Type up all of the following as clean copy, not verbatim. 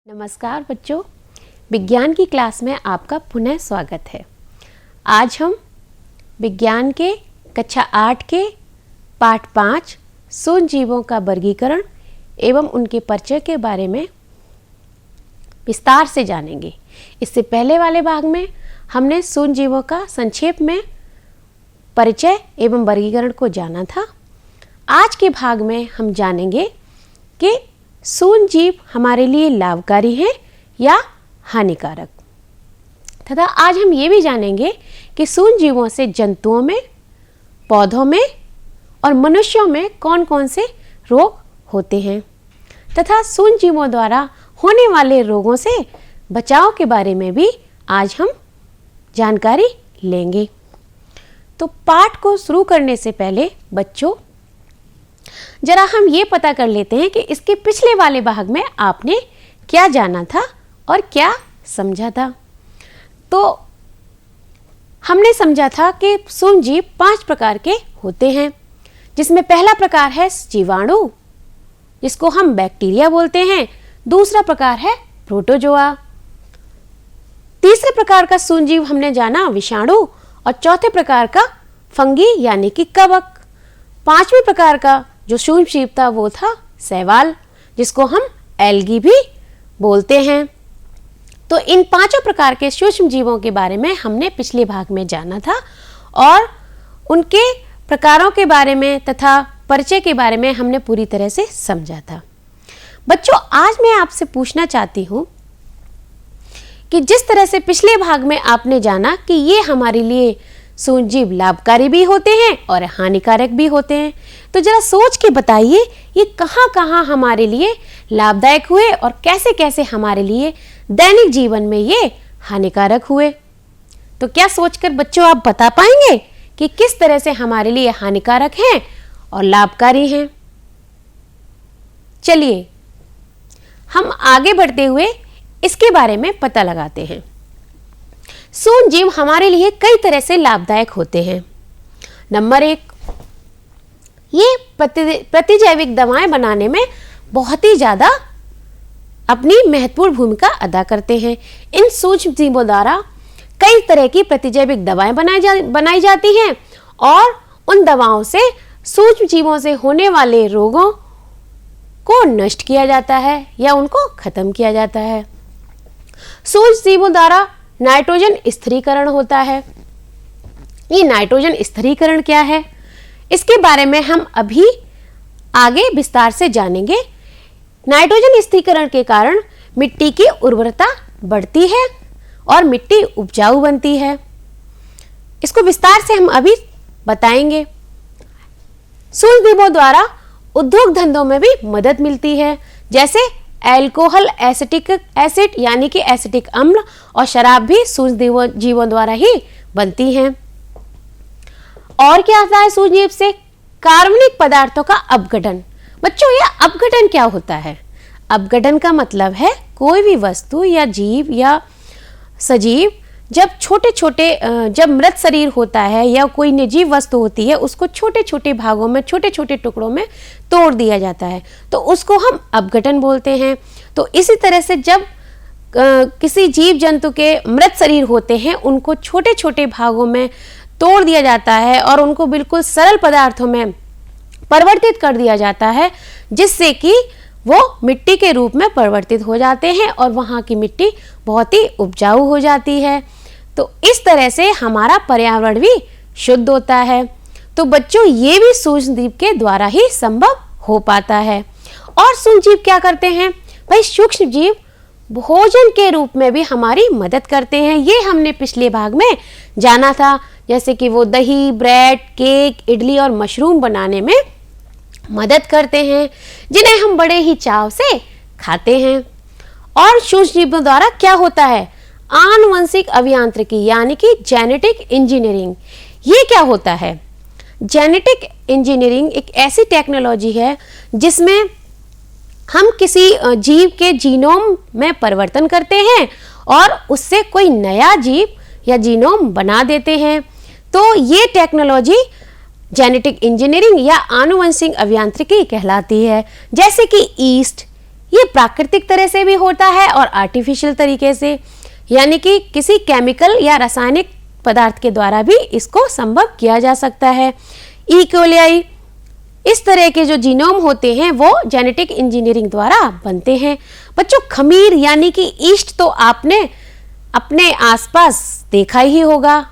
नमस्कार बच्चों, विज्ञान की क्लास में आपका पुनः स्वागत है। आज हम विज्ञान के कक्षा 8 के पाठ 5 सूक्ष्म जीवों का वर्गीकरण एवं उनके परिचय के बारे में विस्तार से जानेंगे। इससे पहले वाले भाग में हमने सूक्ष्म जीवों का संक्षेप में परिचय एवं वर्गीकरण को जाना था। आज के भाग में हम जानेंगे कि सूक्ष्म जीव हमारे लिए लाभकारी हैं या हानिकारक, तथा आज हम ये भी जानेंगे कि सूक्ष्म जीवों से जंतुओं में, पौधों में और मनुष्यों में कौन कौन से रोग होते हैं तथा सूक्ष्म जीवों द्वारा होने वाले रोगों से बचाव के बारे में भी आज हम जानकारी लेंगे। तो पाठ को शुरू करने से पहले बच्चों जरा हम ये पता कर लेते हैं कि इसके पिछले वाले भाग में आपने क्या जाना था और क्या समझा था। तो हमने समझा था कि सूक्ष्म जीव 5 प्रकार के होते हैं, जिसमें पहला प्रकार है जीवाणु, जिसको हम बैक्टीरिया बोलते हैं। दूसरा प्रकार है प्रोटोजोआ। तीसरे प्रकार का सूक्ष्म जीव हमने जाना विषाणु और चौथे प्रकार का फंगी यानी कि कवक। पांचवें प्रकार का जो सूक्ष्म जीव था वो था शैवाल, जिसको हम एल्गी भी बोलते हैं। तो इन 5 प्रकार के सूक्ष्म जीवों के बारे में हमने पिछले भाग में जाना था और उनके प्रकारों के बारे में तथा परिचय के बारे में हमने पूरी तरह से समझा था। बच्चों, आज मैं आपसे पूछना चाहती हूँ कि जिस तरह से पिछले भाग में आपने जाना कि ये हमारे लिए सूक्ष्म जीव लाभकारी भी होते हैं और हानिकारक भी होते हैं, तो जरा सोच के बताइए ये कहाँ कहाँ हमारे लिए लाभदायक हुए और कैसे कैसे हमारे लिए दैनिक जीवन में ये हानिकारक हुए। तो क्या सोचकर बच्चों आप बता पाएंगे कि किस तरह से हमारे लिए हानिकारक हैं और लाभकारी हैं? चलिए हम आगे बढ़ते हुए इसके बारे में पता लगाते हैं। सूक्ष्म जीव हमारे लिए कई तरह से लाभदायक होते हैं। नंबर 1, ये प्रतिजैविक दवाएं बनाने में बहुत ही ज़्यादा अपनी महत्वपूर्ण भूमिका अदा करते हैं। इन सूक्ष्म जीवों द्वारा कई तरह की प्रतिजैविक दवाएं बनाई जाती हैं और उन दवाओं से सूक्ष्म जीवों से होने वाले रोगों को नष्ट किया जाता है या उनको खत्म किया जाता है। सूक्ष्म जीवों द्वारा नाइट्रोजन स्थिरीकरण होता है। ये नाइट्रोजन स्थिरीकरण क्या है, इसके बारे में हम अभी आगे विस्तार से जानेंगे। नाइट्रोजन स्थिरीकरण के कारण मिट्टी की उर्वरता बढ़ती है और मिट्टी उपजाऊ बनती है। इसको विस्तार से हम अभी बताएंगे। सूक्ष्म जीवों द्वारा उद्योग धंधों में भी मदद मिलती है, जैसे एल्कोहल एसिटिक एसिड यानी कि एसिटिक अम्ल और शराब भी सूक्ष्म जीवों द्वारा ही बनती हैं। और क्या आता है सूक्ष्म जीव से? कार्बनिक पदार्थों का अपघटन। बच्चों, यह अपघटन क्या होता है? अपघटन का मतलब है कोई भी वस्तु या जीव या सजीव जब मृत शरीर होता है या कोई निर्जीव वस्तु होती है, उसको छोटे छोटे भागों में, छोटे छोटे टुकड़ों में तोड़ दिया जाता है, तो उसको हम अपघटन बोलते हैं। तो इसी तरह से जब किसी जीव जंतु के मृत शरीर होते हैं, उनको छोटे छोटे भागों में तोड़ दिया जाता है और उनको बिल्कुल सरल पदार्थों में परिवर्तित कर दिया जाता है, जिससे कि वो मिट्टी के रूप में परिवर्तित हो जाते हैं और वहाँ की मिट्टी बहुत ही उपजाऊ हो जाती है। तो इस तरह से हमारा पर्यावरण भी शुद्ध होता है। तो बच्चों, ये भी सूक्ष्म जीव के द्वारा ही संभव हो पाता है। और सूक्ष्म जीव क्या करते हैं? भाई, सूक्ष्म जीव भोजन के रूप में भी हमारी मदद करते हैं। ये हमने पिछले भाग में जाना था, जैसे कि वो दही, ब्रेड, केक, इडली और मशरूम बनाने में मदद करते हैं, जिन्हें हम बड़े ही चाव से खाते हैं। और सूक्ष्म जीवों द्वारा क्या होता है? आनुवंशिक अभियांत्रिकी यानी कि जेनेटिक इंजीनियरिंग। ये क्या होता है? जेनेटिक इंजीनियरिंग एक ऐसी टेक्नोलॉजी है जिसमें हम किसी जीव के जीनोम में परिवर्तन करते हैं और उससे कोई नया जीव या जीनोम बना देते हैं। तो ये टेक्नोलॉजी जेनेटिक इंजीनियरिंग या आनुवंशिक अभियांत्रिकी कहलाती है। जैसे कि ईस्ट, ये प्राकृतिक तरह से भी होता है और आर्टिफिशियल तरीके से, यानी कि किसी केमिकल या रासायनिक पदार्थ के द्वारा भी इसको संभव किया जा सकता है। ई कोलाई इस तरह के जो जीनोम होते हैं वो जेनेटिक इंजीनियरिंग द्वारा बनते हैं। बच्चों, खमीर यानी कि ईस्ट तो आपने अपने आसपास देखा ही होगा,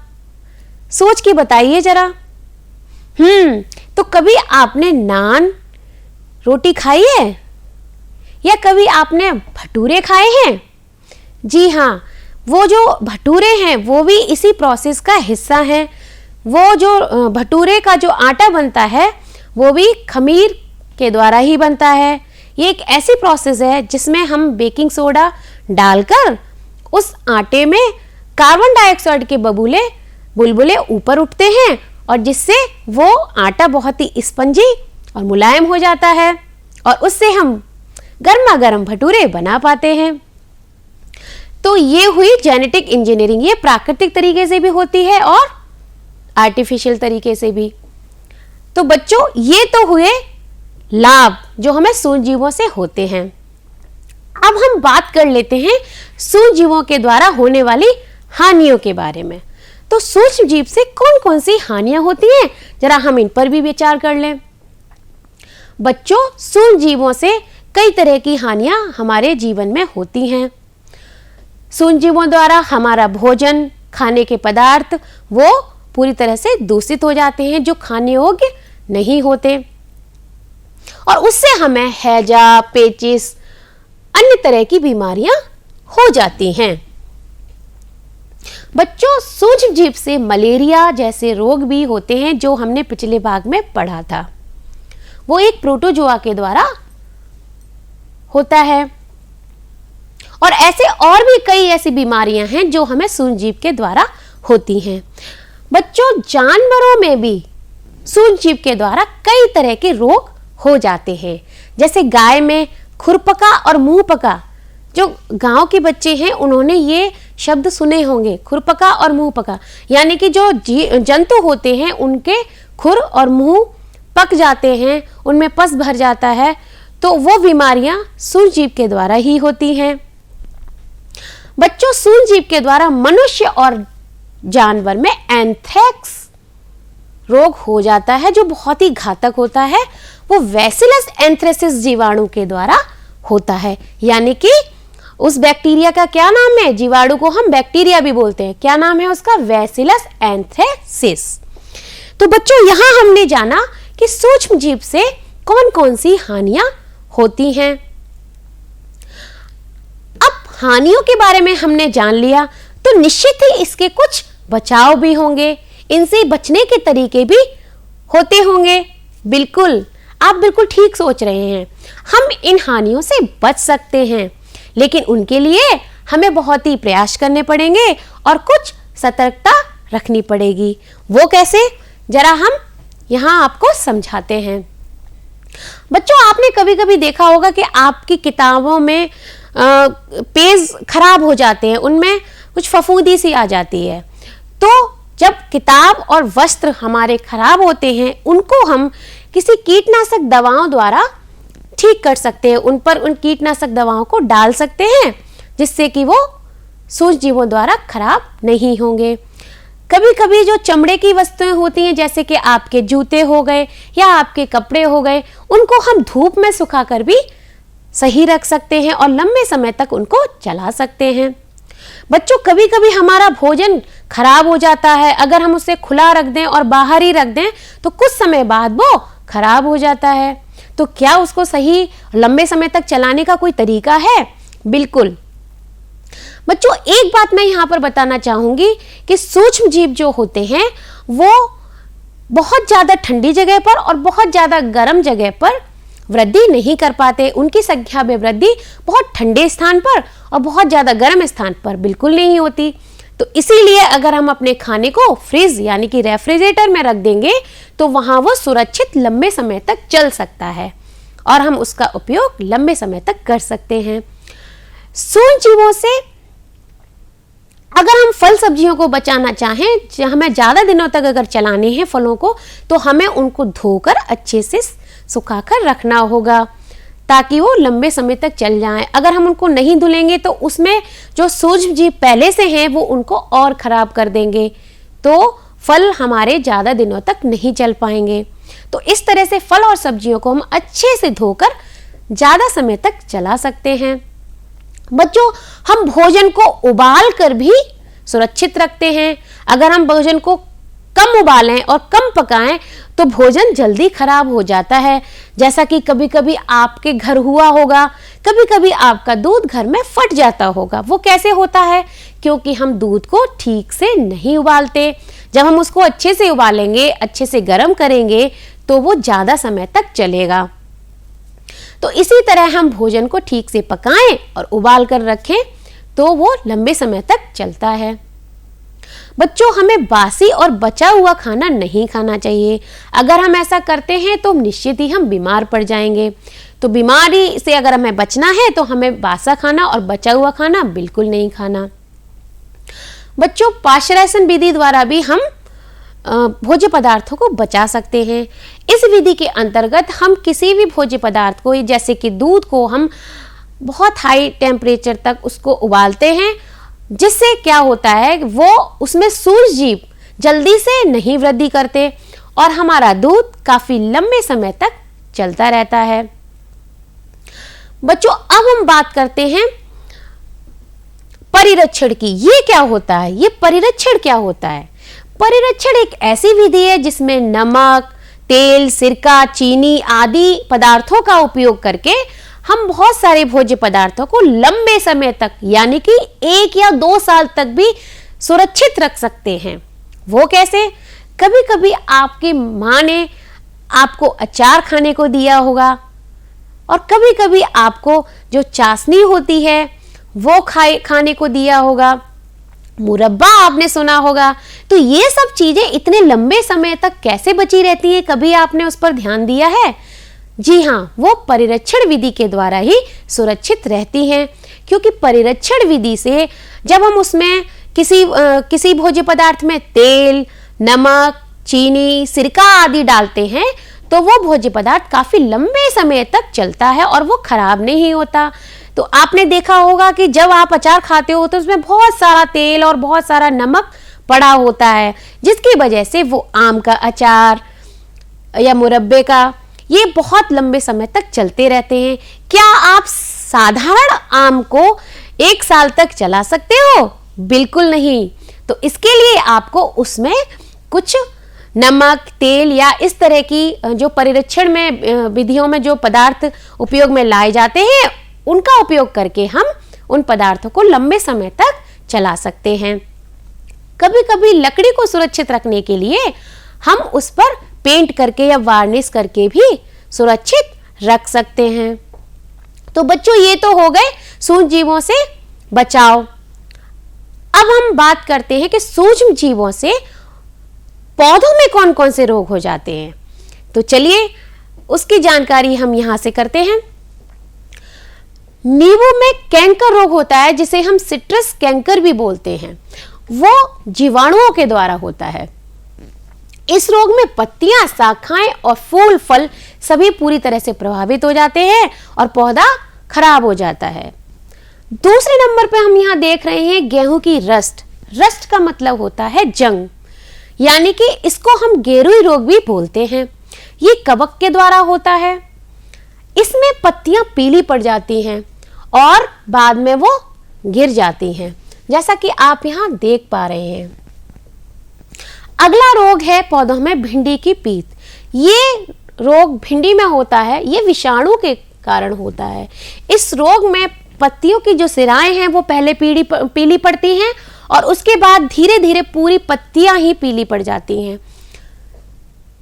सोच के बताइए जरा। तो कभी आपने नान रोटी खाई है या कभी आपने भटूरे खाए हैं? जी हाँ, वो जो भटूरे हैं वो भी इसी प्रोसेस का हिस्सा हैं। वो जो भटूरे का जो आटा बनता है वो भी खमीर के द्वारा ही बनता है। ये एक ऐसी प्रोसेस है जिसमें हम बेकिंग सोडा डालकर उस आटे में कार्बन डाइऑक्साइड के बुलबुले ऊपर उठते हैं और जिससे वो आटा बहुत ही स्पंजी और मुलायम हो जाता है और उससे हम गर्मा गर्म भटूरे बना पाते हैं। तो ये हुई जेनेटिक इंजीनियरिंग। ये प्राकृतिक तरीके से भी होती है और आर्टिफिशियल तरीके से भी। तो बच्चों, ये तो हुए लाभ जो हमें सूक्ष्म जीवों से होते हैं। अब हम बात कर लेते हैं सूक्ष्म जीवों के द्वारा होने वाली हानियों के बारे में। तो सूक्ष्म जीव से कौन कौन सी हानियां होती हैं, जरा हम इन पर भी विचार कर लें। बच्चों, सूक्ष्म जीवों से कई तरह की हानियां हमारे जीवन में होती हैं। सूक्ष्म जीवों द्वारा हमारा भोजन, खाने के पदार्थ वो पूरी तरह से दूषित हो जाते हैं, जो खाने योग्य नहीं होते, और उससे हमें हैजा, पेचिस, अन्य तरह की बीमारियां हो जाती हैं। बच्चों, सूक्ष्म जीव से मलेरिया जैसे रोग भी होते हैं, जो हमने पिछले भाग में पढ़ा था। वो एक प्रोटोजोआ के द्वारा होता है। और ऐसे और भी कई ऐसी बीमारियां हैं जो हमें सूक्ष्म जीव के द्वारा होती हैं। बच्चों, जानवरों में भी सूक्ष्म जीव के द्वारा कई तरह के रोग हो जाते हैं। जैसे गाय में खुरपका और मुंहपका। जो गांव के बच्चे हैं उन्होंने ये शब्द सुने होंगे, खुरपका और मुंहपका, यानी कि जो जंतु होते हैं उनके खुर और मुंह पक जाते हैं, उनमें पस भर जाता है। तो वो बीमारियां सूक्ष्म जीव के द्वारा ही होती हैं। बच्चों, सूक्ष्म जीव के द्वारा मनुष्य और जानवर में एंथ्रेक्स रोग हो जाता है, जो बहुत ही घातक होता है। वो बैसिलस एंथ्रेसिस जीवाणु के द्वारा होता है, यानी कि उस बैक्टीरिया का क्या नाम है? जीवाणु को हम बैक्टीरिया भी बोलते हैं। क्या नाम है उसका? Bacillus anthracis. तो बच्चों, यहां हमने जाना कि सूक्ष्म जीव से कौन कौन सी हानियां होती हैं। अब हानियों के बारे में हमने जान लिया, तो निश्चित ही इसके कुछ बचाव भी होंगे, इनसे बचने के तरीके भी होते होंगे। बिल्कुल, आप बिल्कुल ठीक सोच रहे हैं। हम इन हानियों से बच सकते हैं, लेकिन उनके लिए हमें बहुत ही प्रयास करने पड़ेंगे और कुछ सतर्कता रखनी पड़ेगी। वो कैसे, जरा हम यहाँ आपको समझाते हैं। बच्चों, आपने कभी कभी देखा होगा कि आपकी किताबों में पेज खराब हो जाते हैं, उनमें कुछ फफूंदी सी आ जाती है। तो जब किताब और वस्त्र हमारे खराब होते हैं, उनको हम किसी कीटनाशक दवाओं द्वारा ठीक कर सकते हैं। उन पर उन कीटनाशक दवाओं को डाल सकते हैं, जिससे कि वो सूक्ष्म जीवों द्वारा खराब नहीं होंगे। कभी कभी जो चमड़े की वस्तुएं होती हैं, जैसे कि आपके जूते हो गए या आपके कपड़े हो गए, उनको हम धूप में सुखाकर भी सही रख सकते हैं और लंबे समय तक उनको चला सकते हैं। बच्चों, कभी कभी हमारा भोजन खराब हो जाता है। अगर हम उसे खुला रख दें और बाहर ही रख दें तो कुछ समय बाद वो खराब हो जाता है। तो क्या उसको सही लंबे समय तक चलाने का कोई तरीका है? बिल्कुल। बच्चों, एक बात मैं यहाँ पर बताना चाहूंगी कि सूक्ष्म जीव जो होते हैं वो बहुत ज़्यादा ठंडी जगह पर और बहुत ज़्यादा गर्म जगह पर वृद्धि नहीं कर पाते। उनकी संख्या में वृद्धि बहुत ठंडे स्थान पर और बहुत ज़्यादा गर्म स्थान पर बिल्कुल नहीं होती। तो इसीलिए अगर हम अपने खाने को फ्रिज यानी कि रेफ्रिजरेटर में रख देंगे तो वहाँ वो सुरक्षित लंबे समय तक चल सकता है और हम उसका उपयोग लंबे समय तक कर सकते हैं। सूक्ष्म जीवों से अगर हम फल सब्जियों को बचाना चाहें, हमें ज़्यादा दिनों तक अगर चलाने हैं फलों को, तो हमें उनको धोकर अच्छे से सुखाकर रखना होगा, ताकि वो लंबे समय तक चल जाएं। अगर हम उनको नहीं धुलेंगे तो उसमें जो सूक्ष्म जीव पहले से हैं वो उनको और खराब कर देंगे, तो फल हमारे ज़्यादा दिनों तक नहीं चल पाएंगे। तो इस तरह से फल और सब्जियों को हम अच्छे से धोकर ज़्यादा समय तक चला सकते हैं। बच्चों, हम भोजन को उबाल कर भी सुरक्षित रखते हैं। अगर हम भोजन को कम उबालें और कम पकाएं तो भोजन जल्दी खराब हो जाता है। जैसा कि कभी कभी आपके घर हुआ होगा, कभी कभी आपका दूध घर में फट जाता होगा। वो कैसे होता है? क्योंकि हम दूध को ठीक से नहीं उबालते। जब हम उसको अच्छे से उबालेंगे, अच्छे से गर्म करेंगे तो वो ज़्यादा समय तक चलेगा। तो इसी तरह हम भोजन को ठीक से पकाएं और उबाल कर रखें तो वो लंबे समय तक चलता है। बच्चों, हमें बासी और बचा हुआ खाना नहीं खाना चाहिए। अगर हम ऐसा करते हैं तो निश्चित ही हम बीमार पड़ जाएंगे। तो बीमारी से अगर हमें बचना है तो हमें बासा खाना और बचा हुआ खाना बिल्कुल नहीं खाना। बच्चों, पाश्चराइजेशन विधि द्वारा भी हम भोज्य पदार्थों को बचा सकते हैं। इस विधि के अंतर्गत हम किसी भी भोज्य पदार्थ को, जैसे कि दूध को, हम बहुत हाई टेम्परेचर तक उसको उबालते हैं, जिससे क्या होता है वो उसमें सूक्ष्म जीव जल्दी से नहीं वृद्धि करते और हमारा दूध काफी लंबे समय तक चलता रहता है। बच्चों, अब हम बात करते हैं परिरक्षण की। ये क्या होता है? ये परिरक्षण क्या होता है? परिरक्षण एक ऐसी विधि है जिसमें नमक, तेल, सिरका, चीनी आदि पदार्थों का उपयोग करके हम बहुत सारे भोज्य पदार्थों को लंबे समय तक, यानी कि 1 या 2 साल तक भी सुरक्षित रख सकते हैं। वो कैसे? कभी कभी आपकी माँ ने आपको अचार खाने को दिया होगा और कभी कभी आपको जो चाशनी होती है वो खाने को दिया होगा, मुरब्बा आपने सुना होगा। तो ये सब चीजें इतने लंबे समय तक कैसे बची रहती है? कभी आपने उस पर ध्यान दिया है? जी हाँ, वो परिरक्षण विधि के द्वारा ही सुरक्षित रहती हैं। क्योंकि परिरक्षण विधि से जब हम उसमें किसी भोज्य पदार्थ में तेल, नमक, चीनी, सिरका आदि डालते हैं तो वो भोज्य पदार्थ काफी लंबे समय तक चलता है और वो खराब नहीं होता। तो आपने देखा होगा कि जब आप अचार खाते हो तो उसमें बहुत सारा तेल और बहुत सारा नमक पड़ा होता है, जिसकी वजह से वो आम का अचार या मुरब्बे का ये बहुत लंबे समय तक चलते रहते हैं। क्या आप साधारण आम को 1 साल तक चला सकते हो? बिल्कुल नहीं। तो इसके लिए आपको उसमें कुछ नमक, तेल या इस तरह की जो परिरक्षण में विधियों में जो पदार्थ उपयोग में लाए जाते हैं उनका उपयोग करके हम उन पदार्थों को लंबे समय तक चला सकते हैं। कभी कभी लकड़ी को सुरक्षित रखने के लिए हम उस पर पेंट करके या वार्निश करके भी सुरक्षित रख सकते हैं। तो बच्चों, ये तो हो गए सूक्ष्म जीवों से बचाव। अब हम बात करते हैं कि सूक्ष्म जीवों से पौधों में कौन कौन से रोग हो जाते हैं। तो चलिए उसकी जानकारी हम यहां से करते हैं। नींबू में कैंकर रोग होता है, जिसे हम सिट्रस कैंकर भी बोलते हैं। वो जीवाणुओं के द्वारा होता है। इस रोग में पत्तियां, शाखाएं और फूल, फल सभी पूरी तरह से प्रभावित हो जाते हैं और पौधा खराब हो जाता है। दूसरे नंबर पे हम यहाँ देख रहे हैं गेहूं की रस्ट। रस्ट का मतलब होता है जंग, यानी कि इसको हम गेरुई रोग भी बोलते हैं। ये कवक के द्वारा होता है। इसमें पत्तियां पीली पड़ जाती हैं और बाद में वो गिर जाती हैं, जैसा कि आप यहाँ देख पा रहे हैं। अगला रोग है पौधों में भिंडी की पीत। ये रोग भिंडी में होता है, ये विषाणु के कारण होता है। इस रोग में पत्तियों की जो सिराएं हैं वो पहले पीली पड़ती हैं और उसके बाद धीरे धीरे पूरी पत्तियां ही पीली पड़ जाती हैं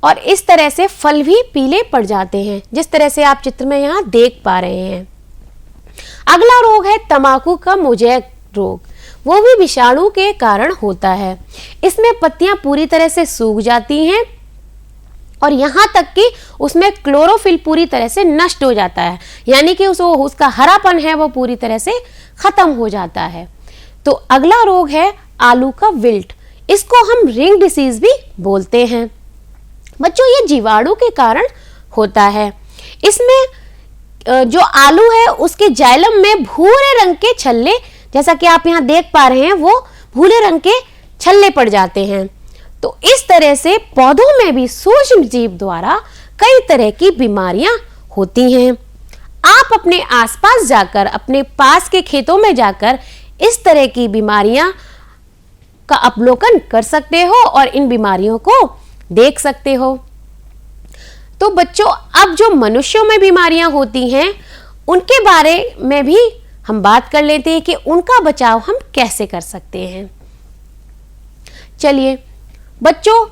और इस तरह से फल भी पीले पड़ जाते हैं, जिस तरह से आप चित्र में यहाँ देख पा रहे हैं। अगला रोग है तंबाकू का मोज़ेक रोग। वो भी विषाणु के कारण होता है। इसमें पत्तियां पूरी तरह से सूख जाती हैं और यहाँ तक कि उसमें क्लोरोफिल पूरी तरह से नष्ट हो जाता है, यानी कि उसका हरापन है वो पूरी तरह से खत्म हो जाता है। तो अगला रोग है आलू का विल्ट। इसको हम रिंग डिसीज भी बोलते हैं। बच्चों, ये जीवाणु के कारण होता है। इसमें जो आलू है उसके जाइलम में भूरे रंग के छल्ले, जैसा कि आप यहाँ देख पा रहे हैं, वो भूरे रंग के छल्ले पड़ जाते हैं। तो इस तरह से पौधों में भी सूक्ष्म जीव द्वारा कई तरह की बीमारियां होती हैं। आप अपने आसपास जाकर, अपने पास के खेतों में जाकर इस तरह की बीमारियां का अवलोकन कर सकते हो और इन बीमारियों को देख सकते हो। तो बच्चों, अब जो मनुष्यों में बीमारियां होती हैं उनके बारे में भी हम बात कर लेते हैं कि उनका बचाव हम कैसे कर सकते हैं। चलिए बच्चों,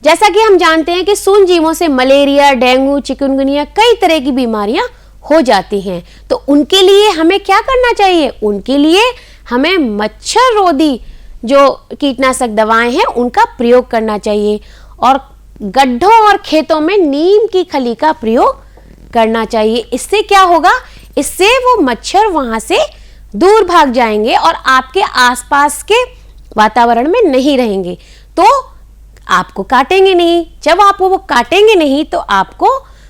जैसा कि हम जानते हैं कि सूक्ष्म जीवों से मलेरिया, डेंगू, चिकनगुनिया, कई तरह की बीमारियां हो जाती हैं। तो उनके लिए हमें क्या करना चाहिए? उनके लिए हमें मच्छर रोधी जो कीटनाशक दवाएं हैं उनका प्रयोग करना चाहिए और गड्ढों और खेतों में नीम की खली का प्रयोग करना चाहिए। इससे क्या होगा? इससे वो मच्छर वहां से दूर भाग जाएंगे और आपके आसपास के वातावरण में नहीं रहेंगे, तो आपको काटेंगे नहीं। जब आप वो काटेंगे नहीं तो आपको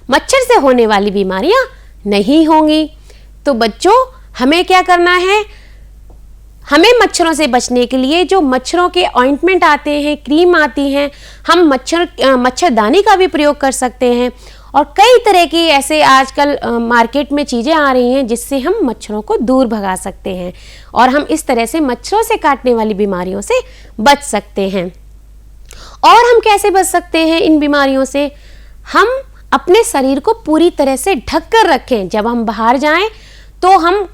मच्छर से होने वाली बीमारियां नहीं होंगी। तो बच्चों, हमें क्या करना है? हमें मच्छरों से बचने के लिए जो मच्छरों के ऑइंटमेंट आते हैं, क्रीम आती हैं, हम मच्छरदानी का भी प्रयोग कर सकते हैं। और कई तरह की ऐसे आजकल मार्केट में चीज़ें आ रही हैं जिससे हम मच्छरों को दूर भगा सकते हैं और हम इस तरह से मच्छरों से काटने वाली बीमारियों से बच सकते हैं। और हम कैसे बच सकते हैं इन बीमारियों से? हम अपने शरीर को पूरी तरह से ढक कर रखें। जब हम बाहर जाएं तो हम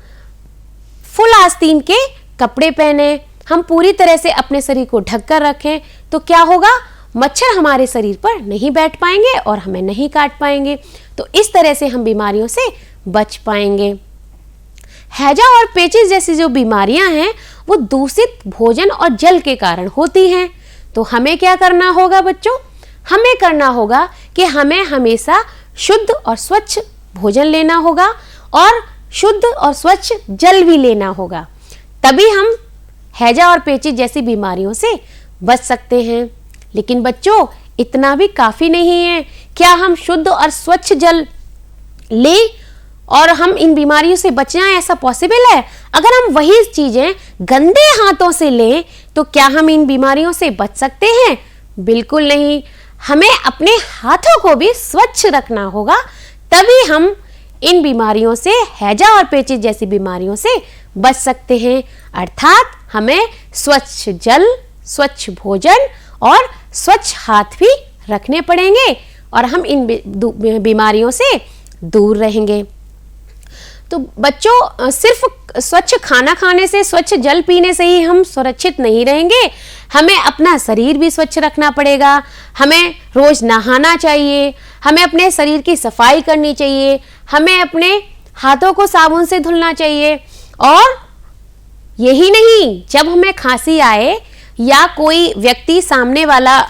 फुल आस्तीन के कपड़े पहने, हम पूरी तरह से अपने शरीर को ढक कर रखें। तो क्या होगा? मच्छर हमारे शरीर पर नहीं बैठ पाएंगे और हमें नहीं काट पाएंगे। तो इस तरह से हम बीमारियों से बच पाएंगे। हैजा और पेचिस जैसी जो बीमारियां हैं वो दूषित भोजन और जल के कारण होती हैं। तो हमें क्या करना होगा बच्चों? हमें करना होगा कि हमें हमेशा शुद्ध और स्वच्छ भोजन लेना होगा और शुद्ध और स्वच्छ जल भी लेना होगा। तभी हम हैजा और पेचिस जैसी बीमारियों से बच सकते हैं। लेकिन बच्चों, इतना भी काफ़ी नहीं है। क्या हम शुद्ध और स्वच्छ जल लें और हम इन बीमारियों से बच जाएं? ऐसा पॉसिबल है? अगर हम वही चीज़ें गंदे हाथों से लें तो क्या हम इन बीमारियों से बच सकते हैं? बिल्कुल नहीं। हमें अपने हाथों को भी स्वच्छ रखना होगा, तभी हम इन बीमारियों से, हैजा और पेचिस जैसी बीमारियों से बच सकते हैं। अर्थात हमें स्वच्छ जल, स्वच्छ भोजन और स्वच्छ हाथ भी रखने पड़ेंगे और हम इन बीमारियों से दूर रहेंगे। तो बच्चों, सिर्फ स्वच्छ खाना खाने से, स्वच्छ जल पीने से ही हम सुरक्षित नहीं रहेंगे। हमें अपना शरीर भी स्वच्छ रखना पड़ेगा। हमें रोज नहाना चाहिए, हमें अपने शरीर की सफाई करनी चाहिए, हमें अपने हाथों को साबुन से धुलना चाहिए। और यही नहीं, जब हमें खांसी आए या कोई व्यक्ति सामने वाला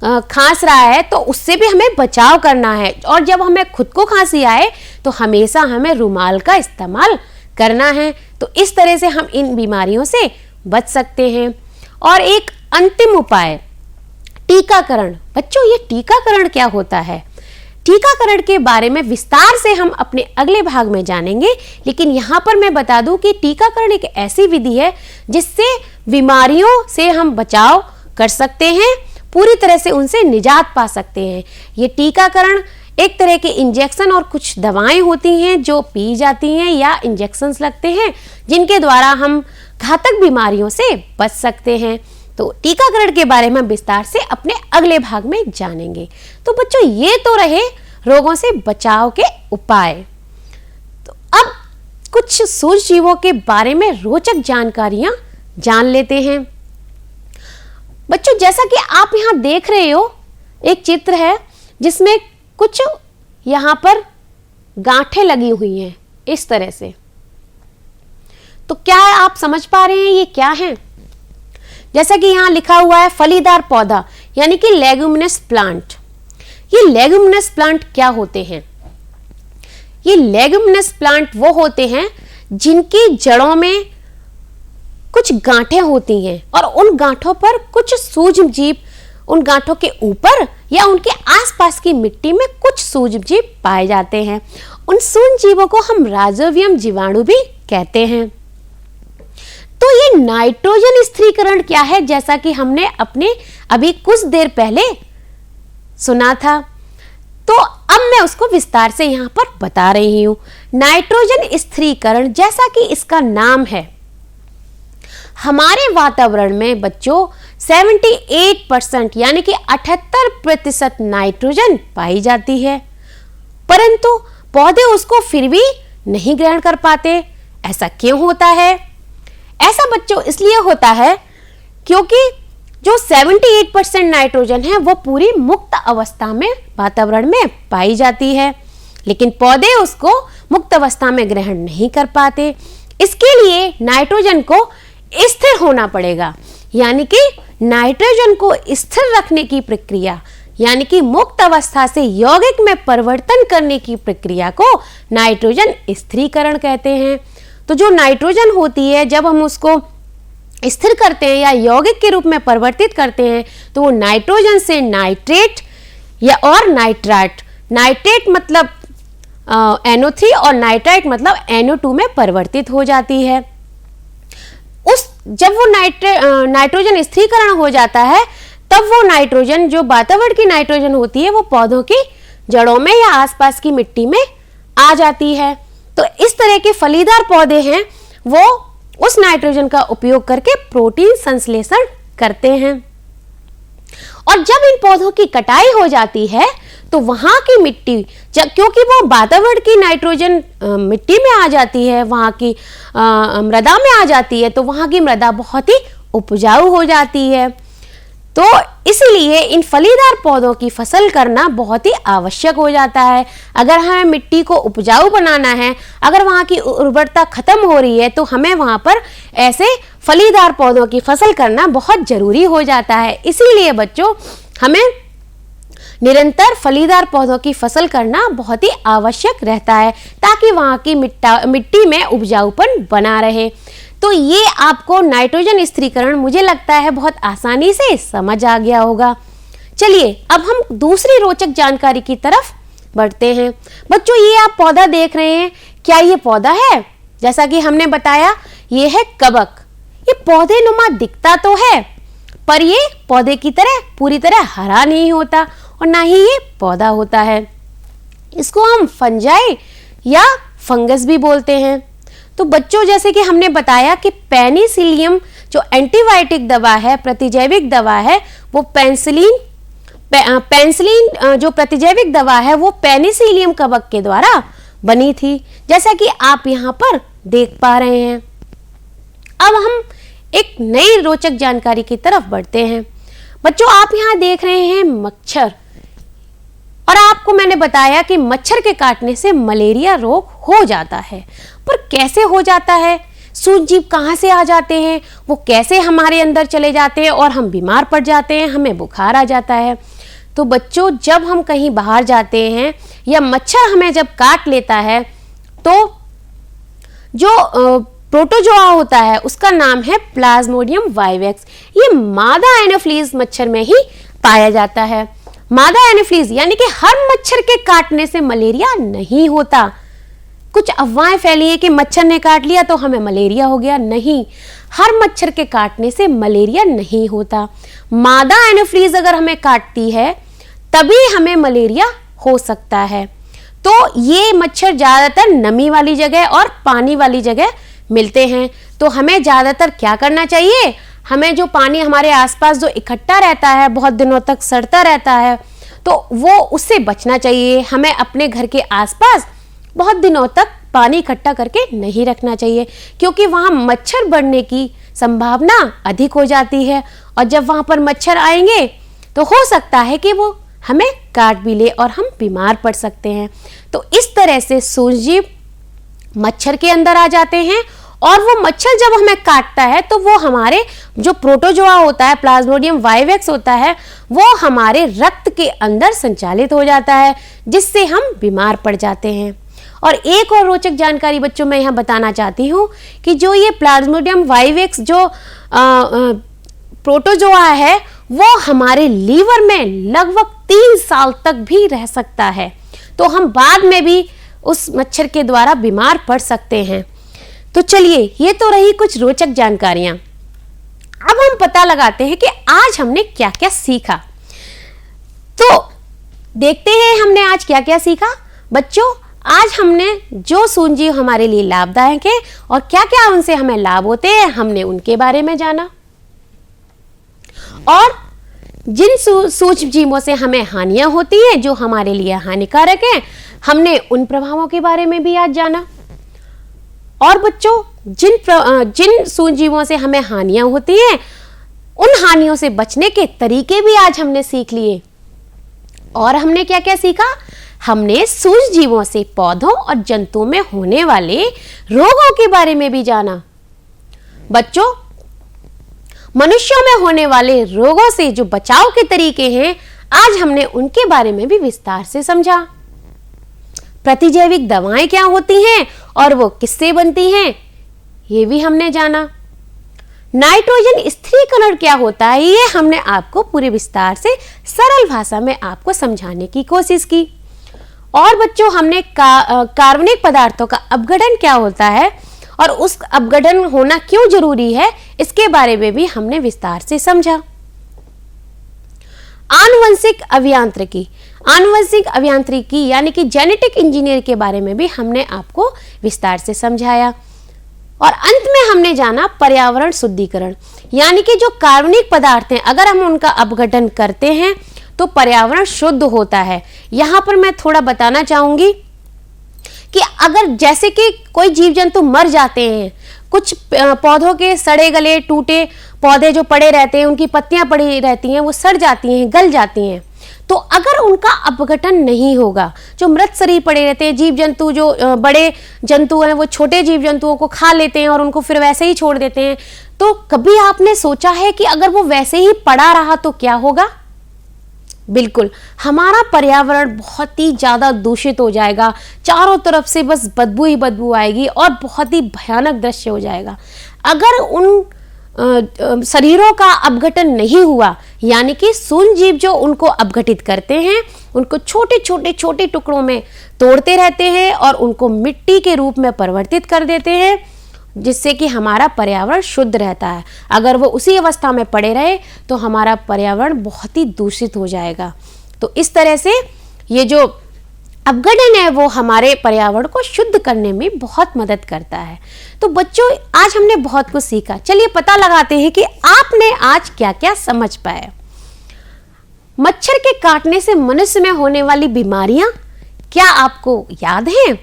खांस रहा है तो उससे भी हमें बचाव करना है। और जब हमें खुद को खांसी आए तो हमेशा हमें रुमाल का इस्तेमाल करना है। तो इस तरह से हम इन बीमारियों से बच सकते हैं। और एक अंतिम उपाय, टीकाकरण। बच्चों, ये टीकाकरण क्या होता है? टीकाकरण के बारे में विस्तार से हम अपने अगले भाग में जानेंगे, लेकिन यहाँ पर मैं बता दूं कि टीकाकरण एक ऐसी विधि है जिससे बीमारियों से हम बचाव कर सकते हैं, पूरी तरह से उनसे निजात पा सकते हैं। ये टीकाकरण एक तरह के इंजेक्शन और कुछ दवाएं होती हैं जो पी जाती हैं या इंजेक्शंस लगते हैं जिनके द्वारा हम घातक बीमारियों से बच सकते हैं। तो टीकाकरण के बारे में विस्तार से अपने अगले भाग में जानेंगे। तो बच्चों, ये तो रहे रोगों से बचाव के उपाय। तो अब कुछ सूक्ष्म जीवों के बारे में रोचक जानकारियां जान लेते हैं। बच्चों, जैसा कि आप यहां देख रहे हो, एक चित्र है जिसमें कुछ यहां पर गांठें लगी हुई हैं इस तरह से। तो क्या आप समझ पा रहे हैं ये क्या है? जैसा कि यहां लिखा हुआ है फलीदार पौधा, यानी कि लेगुमिनस प्लांट। ये लेगुमिनस प्लांट क्या होते हैं? ये लेगुमिनस प्लांट वो होते हैं जिनकी जड़ों में कुछ गांठें होती हैं और उन गांठों पर कुछ सूक्ष्म जीव उन गांठों के ऊपर या उनके आसपास की मिट्टी में कुछ सूक्ष्मजीव पाए जाते हैं। उन सूक्ष्मजीवों को हम राइजोबियम जीवाणु भी कहते हैं। तो ये नाइट्रोजन स्थिरीकरण क्या है, जैसा कि हमने अपने अभी कुछ देर पहले सुना था, तो अब मैं उसको विस्तार से यहाँ पर बता रही हूँ। नाइट्रोजन स्थिरीकरण, जैसा कि इसका नाम है, हमारे वातावरण में बच्चों 78% यानी कि 78% नाइट्रोजन पाई जाती है, परंतु पौधे उसको फिर भी नहीं ग्रहण कर पाते। ऐसा क्यों होता है? ऐसा बच्चों इसलिए होता है क्योंकि जो 78% नाइट्रोजन है वो पूरी मुक्त अवस्था में वातावरण में पाई जाती है, लेकिन पौधे उसको मुक्त अवस्था में ग्रहण नहीं कर पाते। इसके लिए नाइट्रोजन को स्थिर होना पड़ेगा, यानी कि नाइट्रोजन को स्थिर रखने की प्रक्रिया, यानी कि मुक्त अवस्था से यौगिक में परिवर्तन करने की प्रक्रिया को नाइट्रोजन स्थिरीकरण कहते हैं। तो जो नाइट्रोजन होती है, जब हम उसको स्थिर करते हैं या यौगिक के रूप में परिवर्तित करते हैं, तो वो नाइट्रोजन से नाइट्रेट या और नाइट्राइट, नाइट्रेट मतलब NO3 और नाइट्राइट मतलब NO2 में परिवर्तित हो जाती है। जब वो नाइट्रोजन स्थिरीकरण हो जाता है, तब वो नाइट्रोजन, जो वातावरण की नाइट्रोजन होती है, वो पौधों की जड़ों में या आसपास की मिट्टी में आ जाती है। तो इस तरह के फलीदार पौधे हैं, वो उस नाइट्रोजन का उपयोग करके प्रोटीन संश्लेषण करते हैं। और जब इन पौधों की कटाई हो जाती है, तो वहां की मिट्टी, क्योंकि वो वातावरण की नाइट्रोजन मिट्टी में आ जाती है, वहां की मृदा में आ जाती है, तो वहां की मृदा बहुत ही उपजाऊ हो जाती है। तो इसलिए इन फलीदार पौधों की फसल करना बहुत ही आवश्यक हो जाता है। अगर हमें मिट्टी को उपजाऊ बनाना है, अगर वहाँ की उर्वरता खत्म हो रही है, तो हमें वहाँ पर ऐसे फलीदार पौधों की फसल करना बहुत जरूरी हो जाता है। इसीलिए बच्चों, हमें निरंतर फलीदार पौधों की फसल करना बहुत ही आवश्यक रहता है, ताकि वहाँ की मिट्टी में उपजाऊपन बना रहे। तो ये आपको नाइट्रोजन स्थिरीकरण मुझे लगता है बहुत आसानी से समझ आ गया होगा। चलिए अब हम दूसरी रोचक जानकारी की तरफ बढ़ते हैं। बच्चों, ये आप पौधा देख रहे हैं, क्या ये पौधा है? जैसा कि हमने बताया, ये है कवक। ये पौधे नुमा दिखता तो है, पर ये पौधे की तरह पूरी तरह हरा नहीं होता और ना ही ये पौधा होता है। इसको हम फंजाई या फंगस भी बोलते हैं। तो बच्चों, जैसे कि हमने बताया कि पेनिसिलियम जो एंटीबायोटिक दवा है, प्रतिजैविक दवा है, वो पेनिसिलिन जो प्रतिजैविक दवा है वो पेनिसिलियम कवक के द्वारा बनी थी, जैसा कि आप यहाँ पर देख पा रहे हैं। अब हम एक नई रोचक जानकारी की तरफ बढ़ते हैं। बच्चों, आप यहाँ देख रहे हैं मच्छर, और आपको मैंने बताया कि मच्छर के काटने से मलेरिया रोग हो जाता है। पर कैसे हो जाता है? सूक्ष्मजीव कहाँ से आ जाते हैं? वो कैसे हमारे अंदर चले जाते हैं और हम बीमार पड़ जाते हैं, हमें बुखार आ जाता है? तो बच्चों, जब हम कहीं बाहर जाते हैं या मच्छर हमें जब काट लेता है, तो जो प्रोटोजोआ होता है उसका नाम है प्लाज्मोडियम वाइवेक्स। ये मादा एनोफ्लीज मच्छर में ही पाया जाता है। मादा एनोफ्लीज यानी कि हर मच्छर के काटने से मलेरिया नहीं होता। कुछ अफवाहें फैली है कि मच्छर ने काट लिया तो हमें मलेरिया हो गया। नहीं, हर मच्छर के काटने से मलेरिया नहीं होता। मादा एनोफ्लीज अगर हमें काटती है तभी हमें मलेरिया हो सकता है। तो ये मच्छर ज्यादातर नमी वाली जगह और पानी वाली जगह मिलते हैं। तो हमें ज्यादातर क्या करना चाहिए? हमें जो पानी हमारे आसपास जो इकट्ठा रहता है, बहुत दिनों तक सड़ता रहता है, तो वो उससे बचना चाहिए। हमें अपने घर के आसपास बहुत दिनों तक पानी इकट्ठा करके नहीं रखना चाहिए, क्योंकि वहाँ मच्छर बढ़ने की संभावना अधिक हो जाती है। और जब वहाँ पर मच्छर आएंगे तो हो सकता है कि वो हमें काट भी ले और हम बीमार पड़ सकते हैं। तो इस तरह से सूक्ष्मजीव मच्छर के अंदर आ जाते हैं, और वो मच्छर जब हमें काटता है तो वो हमारे जो प्रोटोजोआ होता है, प्लाज्मोडियम वाइवेक्स होता है, वो हमारे रक्त के अंदर संचालित हो जाता है, जिससे हम बीमार पड़ जाते हैं। और एक और रोचक जानकारी बच्चों मैं यहाँ बताना चाहती हूँ कि जो ये प्लाज्मोडियम वाइवेक्स जो प्रोटोजोआ है, वो हमारे लीवर में लगभग 3 साल तक भी रह सकता है। तो हम बाद में भी उस मच्छर के द्वारा बीमार पड़ सकते हैं। तो चलिए, ये तो रही कुछ रोचक जानकारियां। अब हम पता लगाते हैं कि आज हमने क्या क्या सीखा। तो देखते हैं हमने आज क्या क्या सीखा। बच्चों, आज हमने जो सूक्ष्मजीव हमारे लिए लाभदायक है और क्या क्या उनसे हमें लाभ होते हैं, हमने उनके बारे में जाना। और जिन सूक्ष्मजीवों से हमें हानियां होती हैं, जो हमारे लिए हानिकारक हैं, हमने उन प्रभावों के बारे में भी आज जाना। और बच्चों, जिन सूक्ष्मजीवों से हमें हानियां होती हैं, उन हानियों से बचने के तरीके भी आज हमने सीख लिए। और हमने क्या क्या सीखा? हमने सूक्ष्मजीवों से पौधों और जंतुओं में होने वाले रोगों के बारे में भी जाना। बच्चों, मनुष्यों में होने वाले रोगों से जो बचाव के तरीके हैं, आज हमने उनके बारे में भी विस्तार से समझा। प्रतिजैविक दवाएं क्या होती हैं और वो किससे बनती हैं, ये भी हमने जाना। नाइट्रोजन स्थिरीकरण क्या होता है, ये हमने आपको पूरे विस्तार से सरल भाषा में आपको समझाने की कोशिश की। और बच्चों, हमने कार्बनिक पदार्थों का अपघटन क्या होता है और उस अपघटन होना क्यों जरूरी है, इसके बारे में भी हमने विस्तार से समझा। आनुवंशिक अभियांत्रिकी यानी कि जेनेटिक इंजीनियर के बारे में भी हमने आपको विस्तार से समझाया। और अंत में हमने जाना पर्यावरण शुद्धिकरण, यानी कि जो कार्बनिक पदार्थ हैं, अगर हम उनका अपघटन करते हैं तो पर्यावरण शुद्ध होता है। यहाँ पर मैं थोड़ा बताना चाहूंगी कि अगर जैसे कि कोई जीव जंतु मर जाते हैं, कुछ पौधों के सड़े गले टूटे पौधे जो पड़े रहते हैं, उनकी पत्तियां पड़ी रहती हैं, वो सड़ जाती हैं, गल जाती हैं। तो अगर उनका अपघटन नहीं होगा, जो मृत शरीर पड़े रहते हैं, जीव जंतु जो बड़े जंतु हैं वो छोटे जीव जंतुओं को खा लेते हैं और उनको फिर वैसे ही छोड़ देते हैं। तो कभी आपने सोचा है कि अगर वो वैसे ही पड़ा रहा तो क्या होगा? बिल्कुल, हमारा पर्यावरण बहुत ही ज़्यादा दूषित हो जाएगा, चारों तरफ से बस बदबू ही बदबू आएगी और बहुत ही भयानक दृश्य हो जाएगा। अगर उन शरीरों का अपघटन नहीं हुआ, यानी कि सूक्ष्मजीव जो उनको अपघटित करते हैं, उनको छोटे छोटे छोटे टुकड़ों में तोड़ते रहते हैं और उनको मिट्टी के रूप में परिवर्तित कर देते हैं, जिससे कि हमारा पर्यावरण शुद्ध रहता है। अगर वो उसी अवस्था में पड़े रहे तो हमारा पर्यावरण बहुत ही दूषित हो जाएगा। तो इस तरह से ये जो अपघटन है वो हमारे पर्यावरण को शुद्ध करने में बहुत मदद करता है। तो बच्चों, आज हमने बहुत कुछ सीखा। चलिए पता लगाते हैं कि आपने आज क्या क्या समझ पाए। मच्छर के काटने से मनुष्य में होने वाली बीमारियां क्या आपको याद हैं?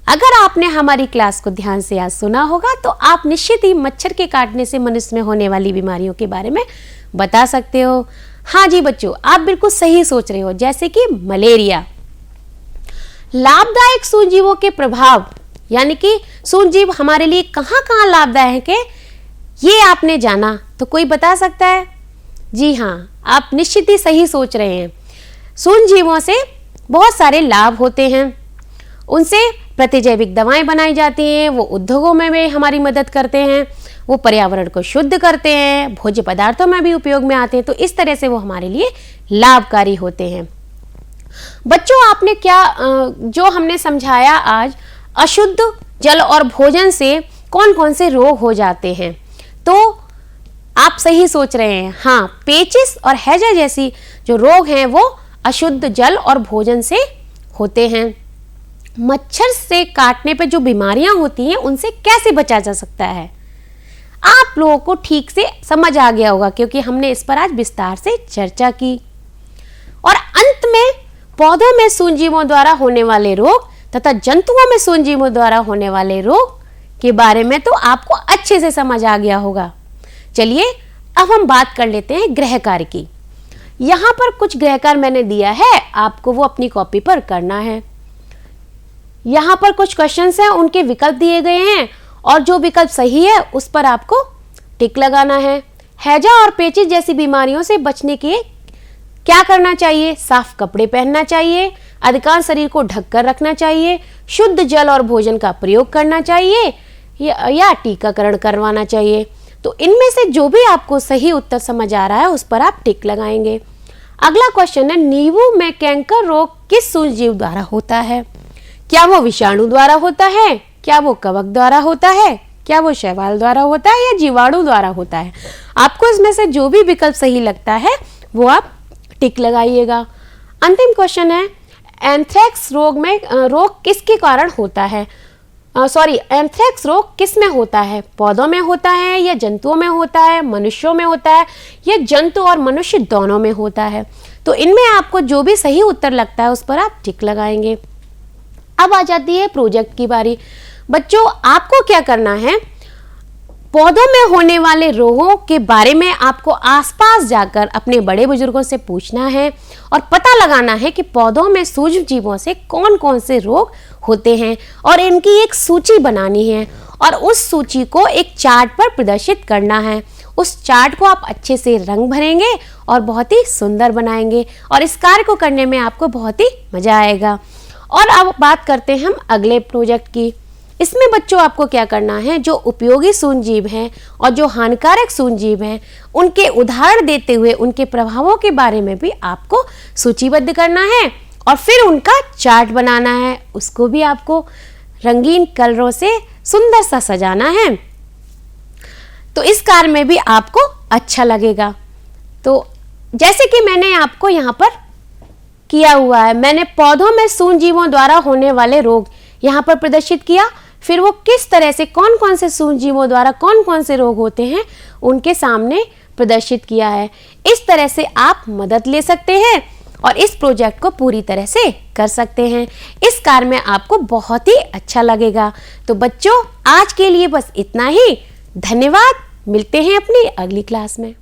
अगर आपने हमारी क्लास को ध्यान से आज सुना होगा तो आप निश्चित ही मच्छर के काटने से मनुष्य में होने वाली बीमारियों के बारे में बता सकते हो। हाँ जी बच्चों, आप बिल्कुल सही सोच रहे हो। जैसे कि मलेरिया। लाभदायक सूक्ष्मजीवों के प्रभाव, यानी कि सूक्ष्मजीव हमारे लिए कहाँ कहाँ लाभदायक है, ये आपने जाना। तो कोई बता सकता है? जी हाँ, आप निश्चित ही सही सोच रहे हैं। सूक्ष्मजीवों से बहुत सारे लाभ होते हैं। उनसे प्रतिजैविक दवाएं बनाई जाती हैं, वो उद्योगों में भी हमारी मदद करते हैं, वो पर्यावरण को शुद्ध करते हैं, भोज्य पदार्थों में भी उपयोग में आते हैं। तो इस तरह से वो हमारे लिए लाभकारी होते हैं। बच्चों, आपने क्या जो हमने समझाया आज, अशुद्ध जल और भोजन से कौन कौन से रोग हो जाते हैं, तो आप सही सोच रहे हैं। हाँ, पेचिस और हैजा जैसी जो रोग हैं वो अशुद्ध जल और भोजन से होते हैं। मच्छर से काटने पे जो बीमारियां होती हैं उनसे कैसे बचा जा सकता है, आप लोगों को ठीक से समझ आ गया होगा, क्योंकि हमने इस पर आज विस्तार से चर्चा की। और अंत में पौधों में सूक्ष्मजीवों द्वारा होने वाले रोग तथा जंतुओं में सूक्ष्मजीवों द्वारा होने वाले रोग के बारे में तो आपको अच्छे से समझ आ गया होगा। चलिए अब हम बात कर लेते हैं गृह कार्य की। यहाँ पर कुछ गृह कार्य मैंने दिया है, आपको वो अपनी कॉपी पर करना है। यहाँ पर कुछ क्वेश्चंस हैं, उनके विकल्प दिए गए हैं और जो विकल्प सही है उस पर आपको टिक लगाना है। हैजा और पेचिस जैसी बीमारियों से बचने के क्या करना चाहिए? साफ कपड़े पहनना चाहिए, अधिकांश शरीर को ढककर रखना चाहिए, शुद्ध जल और भोजन का प्रयोग करना चाहिए या टीकाकरण करवाना चाहिए। तो इनमें से जो भी आपको सही उत्तर समझ आ रहा है उस पर आप टिक लगाएंगे। अगला क्वेश्चन है, नींबू में कैंकर रोग किस सूक्ष्मजीव द्वारा होता है? क्या वो विषाणु द्वारा होता है, क्या वो कवक द्वारा होता है, क्या वो शैवाल द्वारा होता है या जीवाणु द्वारा होता है? आपको इसमें से जो भी विकल्प सही लगता है वो आप टिक लगाइएगा। अंतिम क्वेश्चन है, एंथ्रेक्स रोग किसके कारण होता है? एंथ्रेक्स रोग किस में होता है? पौधों में होता है या जंतुओं में होता है, मनुष्यों में होता है या जंतु और मनुष्य दोनों में होता है? तो इनमें आपको जो भी सही उत्तर लगता है उस पर आप टिक लगाएंगे। अब आ जाती है प्रोजेक्ट की बारी। बच्चों, आपको क्या करना है, पौधों में होने वाले रोगों के बारे में आपको आसपास जाकर अपने बड़े बुजुर्गों से पूछना है और पता लगाना है कि पौधों में सूक्ष्म जीवों से कौन कौन से रोग होते हैं और इनकी एक सूची बनानी है और उस सूची को एक चार्ट पर प्रदर्शित करना है। उस चार्ट को आप अच्छे से रंग भरेंगे और बहुत ही सुंदर बनाएंगे और इस कार्य को करने में आपको बहुत ही मजा आएगा। और अब बात करते हैं हम अगले प्रोजेक्ट की। इसमें बच्चों आपको क्या करना है, जो उपयोगी सूक्ष्मजीव हैं और जो हानिकारक सूक्ष्मजीव हैं उनके उदाहरण देते हुए उनके प्रभावों के बारे में भी आपको सूचीबद्ध करना है और फिर उनका चार्ट बनाना है। उसको भी आपको रंगीन कलरों से सुंदर सा सजाना है, तो इस कार्य में भी आपको अच्छा लगेगा। तो जैसे कि मैंने आपको यहाँ पर किया हुआ है, मैंने पौधों में सूक्ष्मजीवों द्वारा होने वाले रोग यहाँ पर प्रदर्शित किया, फिर वो किस तरह से कौन कौन से सूक्ष्मजीवों द्वारा कौन कौन से रोग होते हैं उनके सामने प्रदर्शित किया है। इस तरह से आप मदद ले सकते हैं और इस प्रोजेक्ट को पूरी तरह से कर सकते हैं। इस कार्य में आपको बहुत ही अच्छा लगेगा। तो बच्चों, आज के लिए बस इतना ही। धन्यवाद। मिलते हैं अपनी अगली क्लास में।